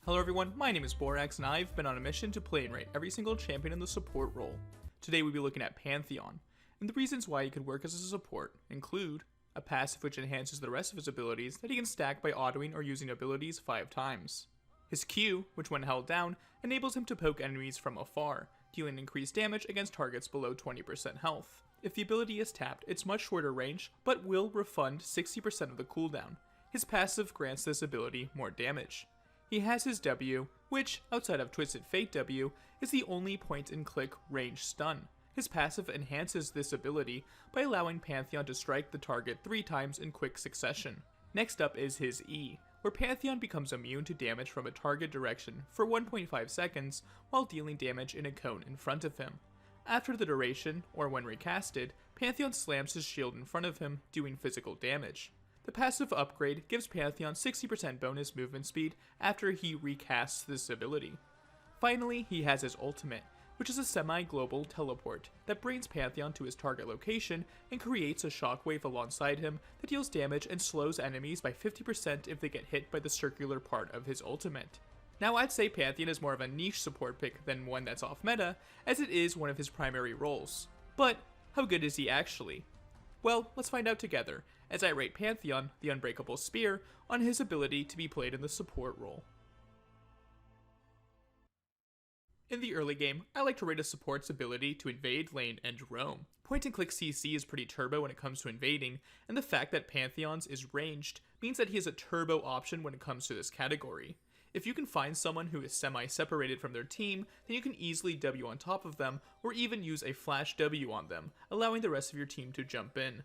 Hello everyone, my name is Borax and I've been on a mission to play and rate every single champion in the support role. Today we'll be looking at Pantheon, and the reasons why he could work as a support include a passive which enhances the rest of his abilities that he can stack by autoing or using abilities 5 times. His Q, which when held down, enables him to poke enemies from afar, dealing increased damage against targets below 20% health. If the ability is tapped, it's much shorter range, but will refund 60% of the cooldown. His passive grants this ability more damage. He has his W, which, outside of Twisted Fate W, is the only point-and-click range stun. His passive enhances this ability by allowing Pantheon to strike the target 3 times in quick succession. Next up is his E, where Pantheon becomes immune to damage from a target direction for 1.5 seconds while dealing damage in a cone in front of him. After the duration, or when recasted, Pantheon slams his shield in front of him, doing physical damage. The passive upgrade gives Pantheon 60% bonus movement speed after he recasts this ability. Finally, he has his ultimate, which is a semi-global teleport that brings Pantheon to his target location and creates a shockwave alongside him that deals damage and slows enemies by 50% if they get hit by the circular part of his ultimate. Now I'd say Pantheon is more of a niche support pick than one that's off meta, as it is one of his primary roles. But how good is he actually? Well, let's find out together, as I rate Pantheon, the Unbreakable Spear, on his ability to be played in the support role. In the early game, I like to rate a support's ability to invade lane and roam. Point-and-click CC is pretty turbo when it comes to invading, and the fact that Pantheon's is ranged means that he has a turbo option when it comes to this category. If you can find someone who is semi-separated from their team, then you can easily W on top of them, or even use a flash W on them, allowing the rest of your team to jump in.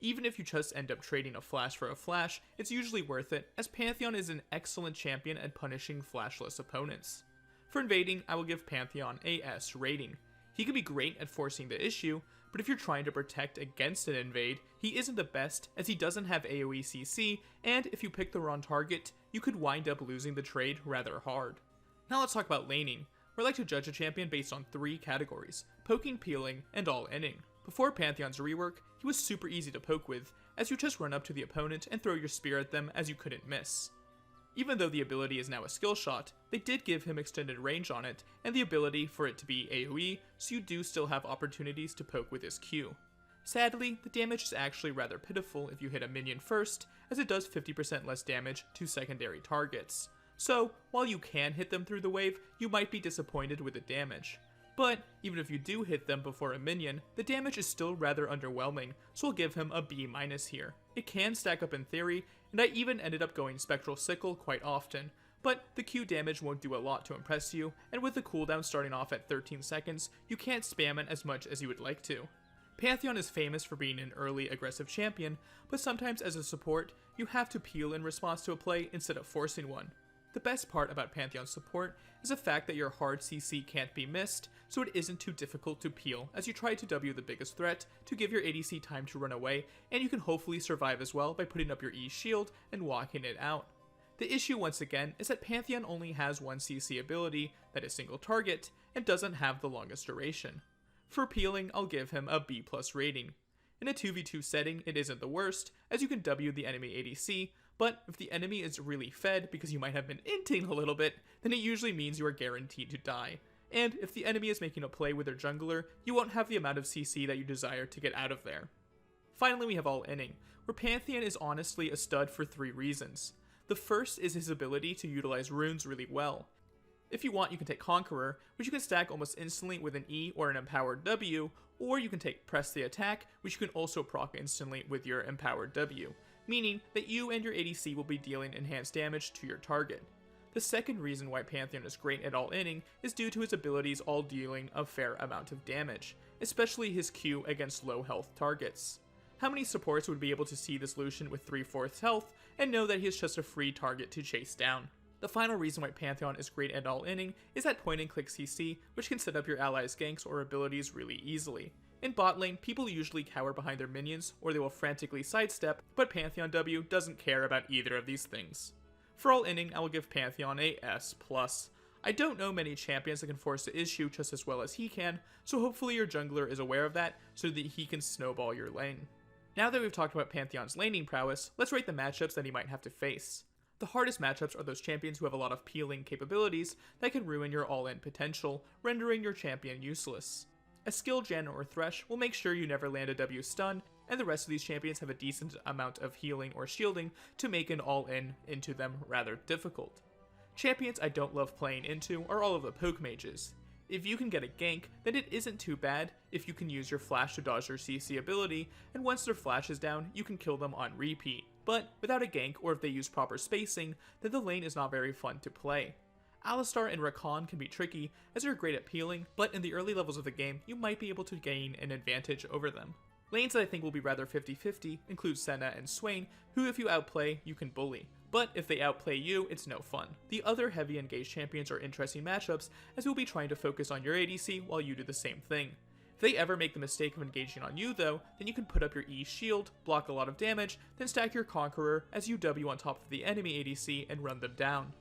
Even if you just end up trading a flash for a flash, it's usually worth it, as Pantheon is an excellent champion at punishing flashless opponents. For invading, I will give Pantheon a S rating. He can be great at forcing the issue, but if you're trying to protect against an invade, he isn't the best as he doesn't have AoE CC, and if you pick the wrong target, you could wind up losing the trade rather hard. Now let's talk about laning, where I like to judge a champion based on 3 categories: poking, peeling, and all-inning. Before Pantheon's rework, he was super easy to poke with, as you just run up to the opponent and throw your spear at them as you couldn't miss. Even though the ability is now a skill shot, they did give him extended range on it, and the ability for it to be AoE, so you do still have opportunities to poke with his Q. Sadly, the damage is actually rather pitiful if you hit a minion first, as it does 50% less damage to secondary targets. So, while you can hit them through the wave, you might be disappointed with the damage. But, even if you do hit them before a minion, the damage is still rather underwhelming, so I'll give him a B- here. It can stack up in theory, and I even ended up going Spectral Sickle quite often, but the Q damage won't do a lot to impress you, and with the cooldown starting off at 13 seconds, you can't spam it as much as you would like to. Pantheon is famous for being an early aggressive champion, but sometimes as a support, you have to peel in response to a play instead of forcing one. The best part about Pantheon support is the fact that your hard CC can't be missed, so it isn't too difficult to peel as you try to W the biggest threat to give your ADC time to run away, and you can hopefully survive as well by putting up your E shield and walking it out. The issue once again is that Pantheon only has one CC ability that is single target and doesn't have the longest duration. For peeling, I'll give him a B+ rating. In a 2v2 setting, it isn't the worst, as you can W the enemy ADC, but if the enemy is really fed because you might have been inting a little bit, then it usually means you are guaranteed to die. And if the enemy is making a play with their jungler, you won't have the amount of CC that you desire to get out of there. Finally, we have all-inning, where Pantheon is honestly a stud for 3 reasons. The first is his ability to utilize runes really well. If you want, you can take Conqueror, which you can stack almost instantly with an E or an empowered W, or you can take Press the Attack, which you can also proc instantly with your empowered W, meaning that you and your ADC will be dealing enhanced damage to your target. The second reason why Pantheon is great at all-inning is due to his abilities all dealing a fair amount of damage, especially his Q against low health targets. How many supports would be able to see this Lucian with 3/4 health and know that he is just a free target to chase down? The final reason why Pantheon is great at all-inning is that point-and-click CC, which can set up your allies' ganks or abilities really easily. In bot lane, people usually cower behind their minions, or they will frantically sidestep, but Pantheon W doesn't care about either of these things. For all-inning, I will give Pantheon a S+. I don't know many champions that can force the issue just as well as he can, so hopefully your jungler is aware of that, so that he can snowball your lane. Now that we've talked about Pantheon's laning prowess, let's rate the matchups that he might have to face. The hardest matchups are those champions who have a lot of peeling capabilities that can ruin your all-in potential, rendering your champion useless. A skill gen or thresh will make sure you never land a W stun, and the rest of these champions have a decent amount of healing or shielding to make an all-in into them rather difficult. Champions I don't love playing into are all of the poke mages. If you can get a gank, then it isn't too bad if you can use your flash to dodge their CC ability, and once their flash is down, you can kill them on repeat. But without a gank, or if they use proper spacing, then the lane is not very fun to play. Alistar and Rakan can be tricky, as they're great at peeling, but in the early levels of the game, you might be able to gain an advantage over them. Lanes that I think will be rather 50-50 include Senna and Swain, who if you outplay, you can bully. But if they outplay you, it's no fun. The other heavy engaged champions are interesting matchups, as you'll be trying to focus on your ADC while you do the same thing. If they ever make the mistake of engaging on you though, then you can put up your E shield, block a lot of damage, then stack your Conqueror as you W on top of the enemy ADC and run them down.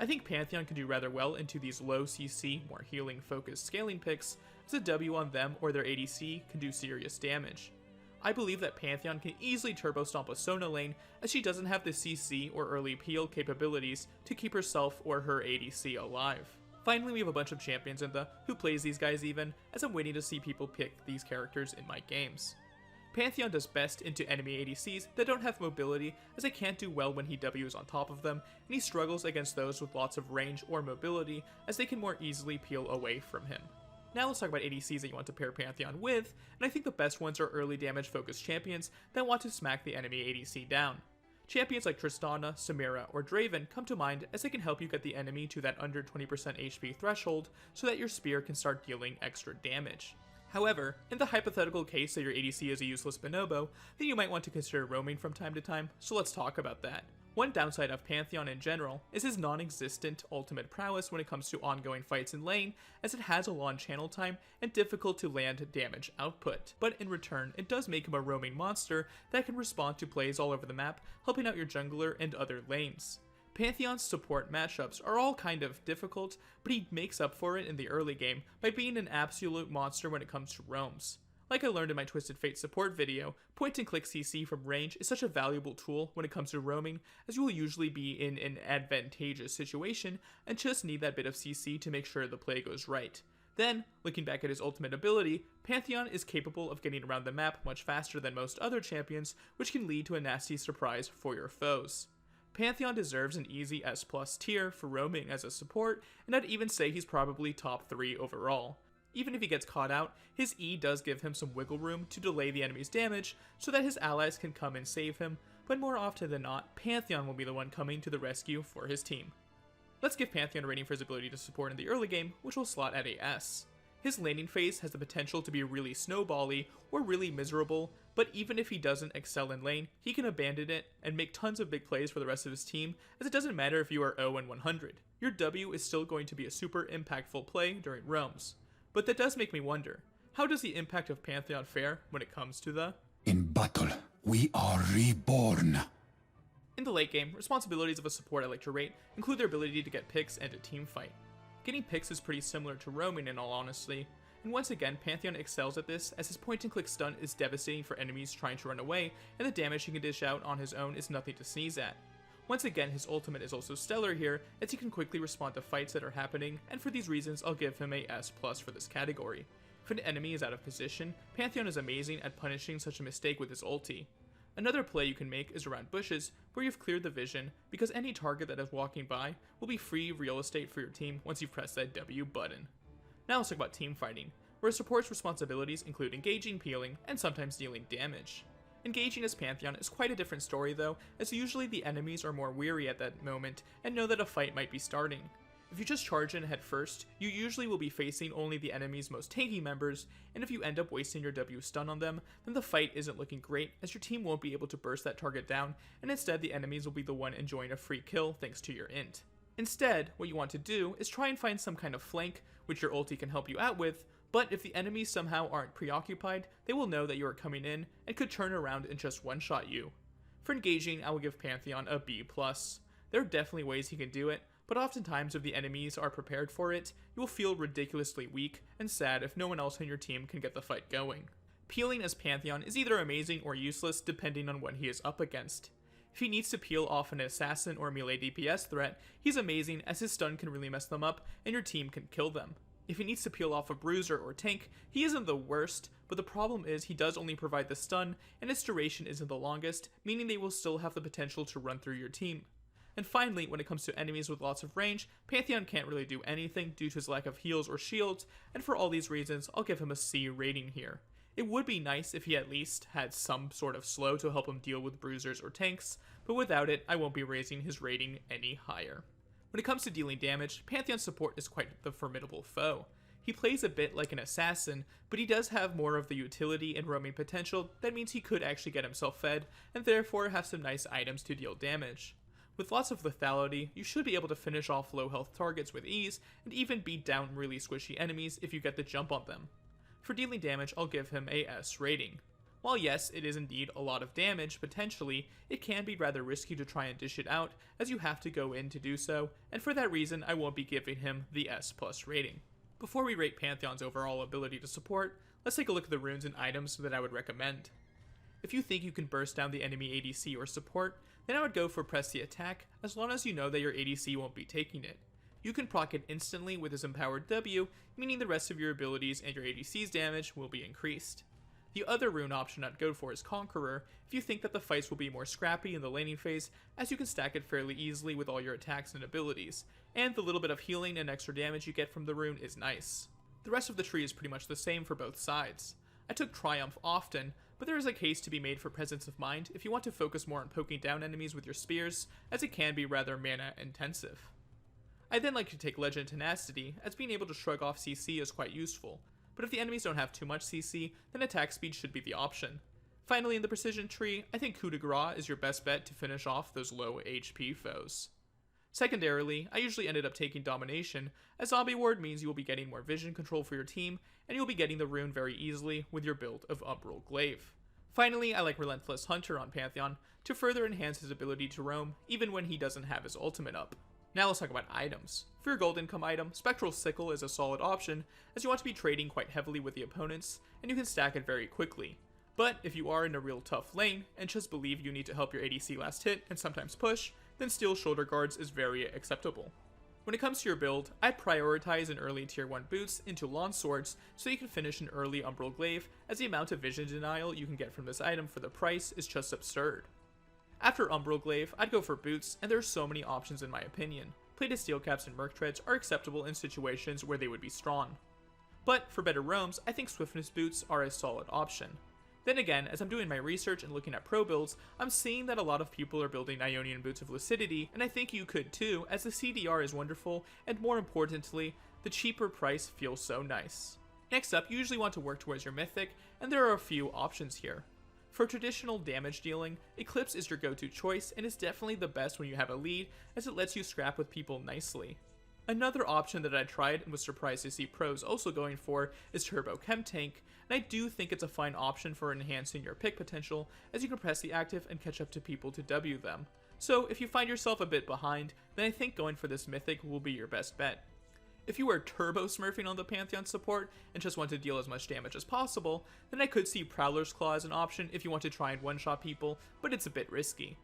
I think Pantheon can do rather well into these low CC, more healing focused scaling picks, as a W on them or their ADC can do serious damage. I believe that Pantheon can easily turbo stomp a Sona lane, as she doesn't have the CC or early peel capabilities to keep herself or her ADC alive. Finally, we have a bunch of champions in the who plays these guys even, as I'm waiting to see people pick these characters in my games. Pantheon does best into enemy ADCs that don't have mobility, as they can't do well when he Ws on top of them, and he struggles against those with lots of range or mobility, as they can more easily peel away from him. Now let's talk about ADCs that you want to pair Pantheon with, and I think the best ones are early damage focused champions that want to smack the enemy ADC down. Champions like Tristana, Samira, or Draven come to mind, as they can help you get the enemy to that under 20% HP threshold so that your spear can start dealing extra damage. However, in the hypothetical case that your ADC is a useless bonobo, then you might want to consider roaming from time to time, so let's talk about that. One downside of Pantheon in general is his non-existent ultimate prowess when it comes to ongoing fights in lane, as it has a long channel time and difficult to land damage output. But in return, it does make him a roaming monster that can respond to plays all over the map, helping out your jungler and other lanes. Pantheon's support matchups are all kind of difficult, but he makes up for it in the early game by being an absolute monster when it comes to roams. Like I learned in my Twisted Fate support video, point and click CC from range is such a valuable tool when it comes to roaming, as you will usually be in an advantageous situation and just need that bit of CC to make sure the play goes right. Then, looking back at his ultimate ability, Pantheon is capable of getting around the map much faster than most other champions, which can lead to a nasty surprise for your foes. Pantheon deserves an easy S+ tier for roaming as a support, and I'd even say he's probably top 3 overall. Even if he gets caught out, his E does give him some wiggle room to delay the enemy's damage so that his allies can come and save him, but more often than not, Pantheon will be the one coming to the rescue for his team. Let's give Pantheon a rating for his ability to support in the early game, which will slot at a S. His laning phase has the potential to be really snowbally or really miserable, but even if he doesn't excel in lane, he can abandon it and make tons of big plays for the rest of his team, as it doesn't matter if you are 0-100. Your W is still going to be a super impactful play during roams. But that does make me wonder, how does the impact of Pantheon fare when it comes to the "In battle, we are reborn"? In the late game, responsibilities of a support I like to rate include their ability to get picks and a team fight. Getting picks is pretty similar to roaming in all honesty, and once again Pantheon excels at this, as his point and click stun is devastating for enemies trying to run away, and the damage he can dish out on his own is nothing to sneeze at. Once again, his ultimate is also stellar here, as he can quickly respond to fights that are happening, and for these reasons I'll give him a S+ for this category. If an enemy is out of position, Pantheon is amazing at punishing such a mistake with his ulti. Another play you can make is around bushes, where you've cleared the vision, because any target that is walking by will be free real estate for your team once you've pressed that W button. Now let's talk about team fighting, where a support's responsibilities include engaging, peeling, and sometimes dealing damage. Engaging as Pantheon is quite a different story though, as usually the enemies are more weary at that moment and know that a fight might be starting. If you just charge in head first, you usually will be facing only the enemy's most tanky members, and if you end up wasting your W stun on them, then the fight isn't looking great, as your team won't be able to burst that target down, and instead the enemies will be the one enjoying a free kill thanks to your int. Instead, what you want to do is try and find some kind of flank, which your ulti can help you out with, but if the enemies somehow aren't preoccupied, they will know that you are coming in and could turn around and just one-shot you. For engaging, I will give Pantheon a B+. There are definitely ways he can do it, but oftentimes if the enemies are prepared for it, you will feel ridiculously weak and sad if no one else on your team can get the fight going. Peeling as Pantheon is either amazing or useless depending on what he is up against. If he needs to peel off an assassin or melee DPS threat, he's amazing as his stun can really mess them up and your team can kill them. If he needs to peel off a bruiser or tank, he isn't the worst, but the problem is he does only provide the stun and its duration isn't the longest, meaning they will still have the potential to run through your team. And finally, when it comes to enemies with lots of range, Pantheon can't really do anything due to his lack of heals or shields, and for all these reasons, I'll give him a C rating here. It would be nice if he at least had some sort of slow to help him deal with bruisers or tanks, but without it, I won't be raising his rating any higher. When it comes to dealing damage, Pantheon Support is quite the formidable foe. He plays a bit like an assassin, but he does have more of the utility and roaming potential that means he could actually get himself fed, and therefore have some nice items to deal damage. With lots of lethality, you should be able to finish off low health targets with ease, and even beat down really squishy enemies if you get the jump on them. For dealing damage, I'll give him a S rating. While yes, it is indeed a lot of damage, potentially, it can be rather risky to try and dish it out, as you have to go in to do so, and for that reason, I won't be giving him the S+ rating. Before we rate Pantheon's overall ability to support, let's take a look at the runes and items that I would recommend. If you think you can burst down the enemy ADC or support, then I would go for Press the Attack, as long as you know that your ADC won't be taking it. You can proc it instantly with his empowered W, meaning the rest of your abilities and your ADC's damage will be increased. The other rune option I'd go for is Conqueror, if you think that the fights will be more scrappy in the laning phase, as you can stack it fairly easily with all your attacks and abilities, and the little bit of healing and extra damage you get from the rune is nice. The rest of the tree is pretty much the same for both sides. I took Triumph often, but there is a case to be made for Presence of Mind if you want to focus more on poking down enemies with your spears, as it can be rather mana intensive. I then like to take Legend Tenacity, as being able to shrug off CC is quite useful, but if the enemies don't have too much CC, then attack speed should be the option. Finally, in the Precision tree, I think Coup de Grace is your best bet to finish off those low HP foes. Secondarily, I usually ended up taking Domination, as Zombie Ward means you will be getting more vision control for your team, and you'll be getting the rune very easily with your build of Umbral Glaive. Finally, I like Relentless Hunter on Pantheon to further enhance his ability to roam, even when he doesn't have his ultimate up. Now let's talk about items. For your gold income item, Spectral Sickle is a solid option, as you want to be trading quite heavily with the opponents, and you can stack it very quickly. But if you are in a real tough lane, and just believe you need to help your ADC last hit and sometimes push, then Steel Shoulder Guards is very acceptable. When it comes to your build, I'd prioritize an early tier 1 boots into Lawn Swords so you can finish an early Umbral Glaive, as the amount of vision denial you can get from this item for the price is just absurd. After Umbral Glaive, I'd go for boots, and there are so many options in my opinion. Plated steel caps and merc treads are acceptable in situations where they would be strong. But for better roams, I think swiftness boots are a solid option. Then again, as I'm doing my research and looking at pro builds, I'm seeing that a lot of people are building Ionian boots of lucidity, and I think you could too, as the CDR is wonderful, and more importantly, the cheaper price feels so nice. Next up, you usually want to work towards your mythic, and there are a few options here. For traditional damage dealing, Eclipse is your go-to choice and is definitely the best when you have a lead, as it lets you scrap with people nicely. Another option that I tried and was surprised to see pros also going for is Turbo Chem Tank, and I do think it's a fine option for enhancing your pick potential, as you can press the active and catch up to people to W them. So if you find yourself a bit behind, then I think going for this mythic will be your best bet. If you are turbo smurfing on the Pantheon support and just want to deal as much damage as possible, then I could see Prowler's Claw as an option if you want to try and one-shot people, but it's a bit risky.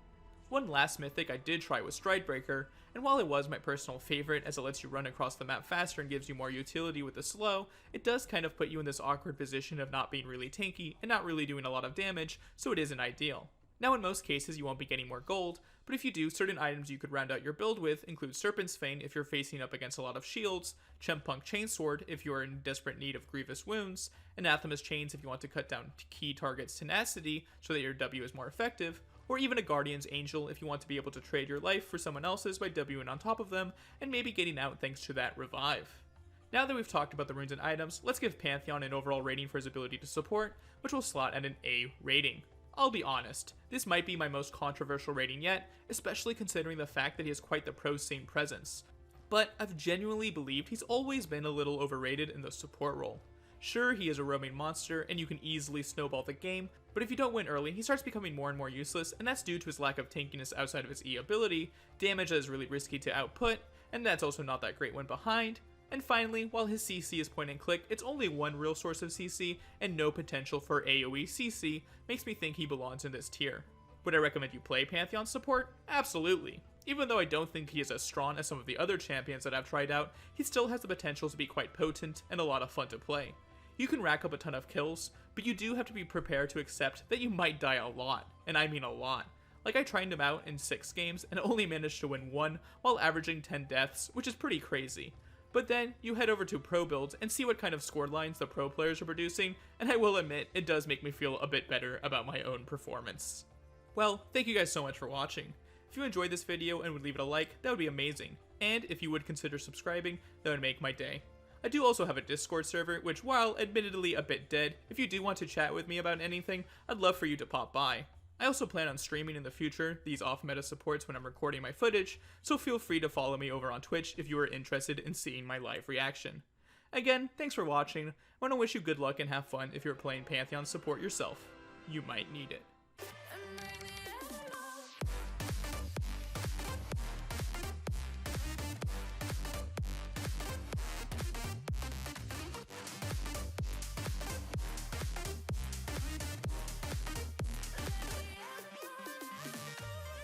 One last mythic I did try was Stridebreaker, and while it was my personal favorite as it lets you run across the map faster and gives you more utility with the slow, it does kind of put you in this awkward position of not being really tanky and not really doing a lot of damage, so it isn't ideal. Now in most cases you won't be getting more gold, but if you do, certain items you could round out your build with include Serpent's Fane if you're facing up against a lot of shields, Chempunk Chainsword if you are in desperate need of grievous wounds, Anathema's Chains if you want to cut down key targets' tenacity so that your W is more effective, or even a Guardian's Angel if you want to be able to trade your life for someone else's by Wing on top of them, and maybe getting out thanks to that revive. Now that we've talked about the runes and items, let's give Pantheon an overall rating for his ability to support, which will slot at an A rating. I'll be honest, this might be my most controversial rating yet, especially considering the fact that he has quite the pro scene presence. But I've genuinely believed he's always been a little overrated in the support role. Sure, he is a roaming monster, and you can easily snowball the game, but if you don't win early, he starts becoming more and more useless, and that's due to his lack of tankiness outside of his E ability, damage that is really risky to output, and that's also not that great when behind. And finally, while his CC is point and click, it's only one real source of CC, and no potential for AoE CC, makes me think he belongs in this tier. Would I recommend you play Pantheon Support? Absolutely. Even though I don't think he is as strong as some of the other champions that I've tried out, he still has the potential to be quite potent and a lot of fun to play. You can rack up a ton of kills, but you do have to be prepared to accept that you might die a lot, and I mean a lot. Like, I tried him out in 6 games and only managed to win 1 while averaging 10 deaths, which is pretty crazy. But then, you head over to pro builds and see what kind of score lines the pro players are producing, and I will admit, it does make me feel a bit better about my own performance. Well, thank you guys so much for watching. If you enjoyed this video and would leave it a like, that would be amazing. And if you would consider subscribing, that would make my day. I do also have a Discord server, which, while admittedly a bit dead, if you do want to chat with me about anything, I'd love for you to pop by. I also plan on streaming in the future these off-meta supports when I'm recording my footage, so feel free to follow me over on Twitch if you are interested in seeing my live reaction. Again, thanks for watching. I want to wish you good luck and have fun if you're playing Pantheon Support yourself. You might need it.